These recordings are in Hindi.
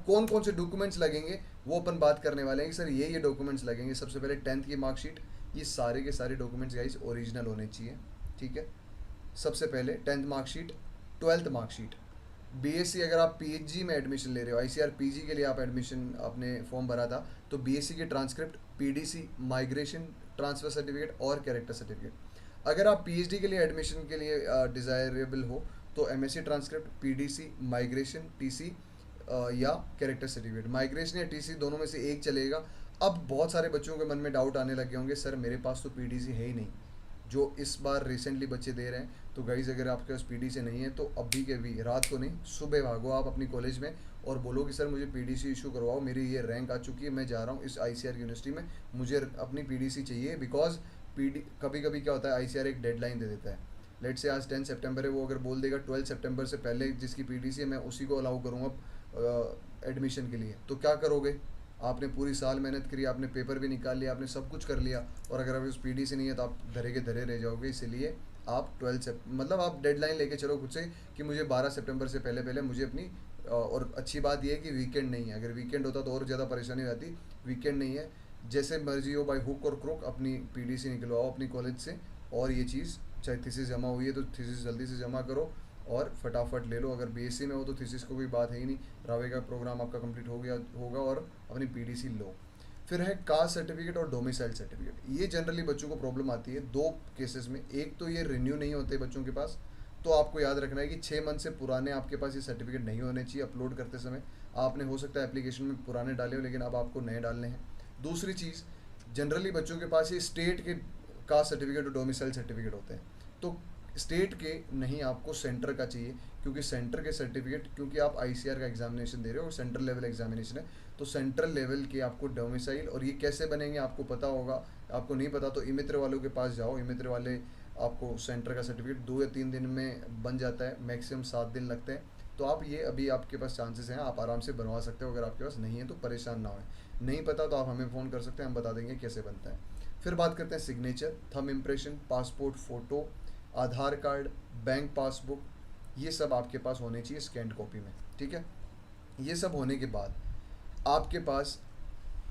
कौन कौन से डॉक्यूमेंट्स लगेंगे वो अपन बात करने वाले हैं कि सर ये डॉक्यूमेंट्स लगेंगे। सबसे पहले 10th की मार्कशीट, ये सारे के सारे डॉक्यूमेंट्स गाइस ओरिजिनल होने चाहिए, ठीक है। सबसे पहले 10th marksheet, 12th marksheet. BSc अगर आप पीएचजी में एडमिशन ले रहे हो, आईसीआर पीजी के लिए आप एडमिशन आपने फॉर्म भरा था, तो बीएससी की transcript, PDC, migration transfer certificate और कैरेक्टर सर्टिफिकेट। अगर आप पीएचडी के लिए एडमिशन के लिए डिज़ायरेबल हो तो MSc transcript, PDC, migration, TC या कैरेक्टर सर्टिफिकेट। माइग्रेशन या टीसी दोनों में से एक चलेगा। अब बहुत सारे बच्चों के मन में डाउट आने लगे होंगे, सर मेरे पास तो पीडीसी है ही नहीं, जो इस बार रिसेंटली बच्चे दे रहे हैं। तो गाइज अगर आपके पास पीडीसी नहीं है तो अभी के भी, रात को नहीं, सुबह भागो आप अपनी कॉलेज में और बोलो कि सर मुझे पीडीसी इशू करवाओ, मेरी ये रैंक आ चुकी है, मैं जा रहा हूँ इस आईसीआर यूनिवर्सिटी में, मुझे अपनी पीडीसी चाहिए। बिकॉज पीडी कभी कभी क्या होता है, आईसीआर एक डेडलाइन दे देता है। लेट से आज 10 सितंबर है, वो अगर बोल देगा 12 सितंबर से पहले जिसकी पीडीसी है मैं उसी को अलाउ करूँगा एडमिशन के लिए, तो क्या करोगे? आपने पूरी साल मेहनत करी, आपने पेपर भी निकाल लिया, आपने सब कुछ कर लिया, और अगर आपके उस पी से नहीं है तो आप धरे के धरे रह जाओगे। इसीलिए आप 12 से मतलब आप डेडलाइन लेके चलो खुद से कि मुझे 12 सितंबर से पहले पहले मुझे अपनी और अच्छी बात यह है कि वीकेंड नहीं है, अगर वीकेंड होता तो और ज़्यादा परेशानी हो जाती। वीकेंड नहीं है, जैसे मर्जी हो बाई हुक और क्रोक अपनी पीडीसी निकलवाओ अपनी कॉलेज से। और ये चीज़ चाहे थीसिस जमा हुई है तो थीसिस जल्दी से जमा करो और फटाफट ले लो। अगर बीएससी में हो तो थीसिस को कोई बात है ही नहीं, रावे का प्रोग्राम आपका कंप्लीट हो गया होगा और अपनी पीडीसी लो। फिर है कास्ट सर्टिफिकेट और डोमिसाइल सर्टिफिकेट। ये जनरली बच्चों को प्रॉब्लम आती है दो केसेस में। एक तो ये रिन्यू नहीं होते बच्चों के पास, तो आपको याद रखना है कि 6 मंथ से पुराने आपके पास ये सर्टिफिकेट नहीं होने चाहिए अपलोड करते समय। आपने हो सकता है एप्लीकेशन में पुराने डाले हो, लेकिन अब आपको नए डालने हैं। दूसरी चीज़, जनरली बच्चों के पास ये स्टेट के कास्ट सर्टिफिकेट और डोमिसाइल सर्टिफिकेट होते हैं, तो स्टेट के नहीं, आपको सेंटर का चाहिए। क्योंकि सेंटर के सर्टिफिकेट, क्योंकि आप आईसीआर का एग्जामिनेशन दे रहे हो और सेंट्रल लेवल एग्जामिनेशन है, तो सेंट्रल लेवल के आपको डोमिसाइल, और ये कैसे बनेंगे आपको पता होगा। आपको नहीं पता तो इमित्र वालों के पास जाओ, इमित्र वाले आपको सेंटर का सर्टिफिकेट 2 या 3 दिन में बन जाता है, मैक्सिमम 7 दिन लगते हैं। तो आप ये अभी आपके पास चांसेस हैं, आप आराम से बनवा सकते हो। अगर आपके पास नहीं है तो परेशान ना हो, नहीं पता तो आप हमें फ़ोन कर सकते हैं, हम बता देंगे कैसे बनता है। फिर बात करते हैं signature, thumb impression, passport photo, Aadhaar card, bank passbook, ये सब आपके पास होने चाहिए स्कैंड कॉपी में, ठीक है। ये सब होने के बाद आपके पास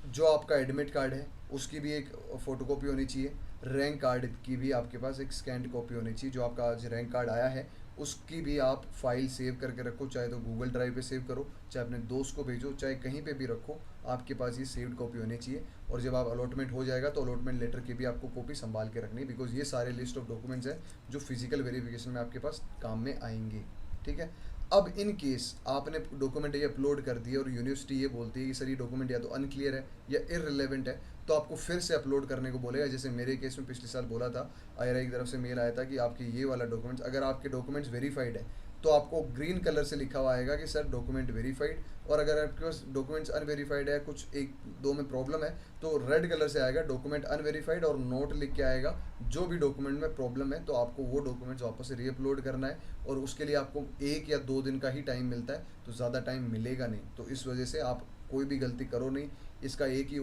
जो आपका एडमिट कार्ड है उसकी भी एक फ़ोटोकॉपी होनी चाहिए। रैंक कार्ड की भी आपके पास एक स्कैंड कॉपी होनी चाहिए। जो आपका आज रैंक कार्ड आया है उसकी भी आप फाइल सेव करके रखो, चाहे तो गूगल ड्राइव पे सेव करो, चाहे अपने दोस्त को भेजो, चाहे कहीं पे भी रखो, आपके पास ये सेव्ड कॉपी होनी चाहिए। और जब आप अलॉटमेंट हो जाएगा तो अलॉटमेंट लेटर की भी आपको कॉपी संभाल के रखनी है, बिकॉज ये सारे लिस्ट ऑफ डॉक्यूमेंट्स हैं जो फिजिकल वेरिफिकेशन में आपके पास काम में आएंगे, ठीक है। अब इन केस आपने डॉक्यूमेंट ये अपलोड कर दिए और यूनिवर्सिटी ये बोलती है कि सर ये डॉक्यूमेंट या तो अनक्लियर है या इररिलेवेंट है, तो आपको फिर से अपलोड करने को बोलेगा। जैसे मेरे केस में पिछले साल बोला था, आईआरआई की तरफ से मेल आया था कि आपके ये वाला डॉक्यूमेंट्स, अगर आपके डॉक्यूमेंट्स वेरीफाइड है तो आपको ग्रीन कलर से लिखा हुआ आएगा कि सर डॉक्यूमेंट वेरीफाइड, और अगर आपके पास डॉक्यूमेंट्स अनवेरीफाइड है, कुछ एक दो में प्रॉब्लम है, तो रेड कलर से आएगा डॉक्यूमेंट अनवेरीफाइड और नोट लिख के आएगा जो भी डॉक्यूमेंट में प्रॉब्लम है। तो आपको वो डॉक्यूमेंट्स वापस से रीअपलोड करना है, और उसके लिए आपको 1 या 2 दिन का ही टाइम मिलता है, तो ज़्यादा टाइम मिलेगा नहीं। तो इस वजह से आप कोई भी गलती करो नहीं। इसका एक ही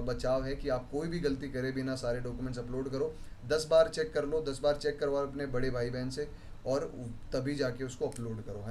बचाव है कि आप कोई भी गलती करे बिना सारे डॉक्यूमेंट्स अपलोड करो। 10 बार चेक कर लो, 10 बार चेक करवाओ अपने बड़े भाई बहन से, और तभी जाके उसको अपलोड करो।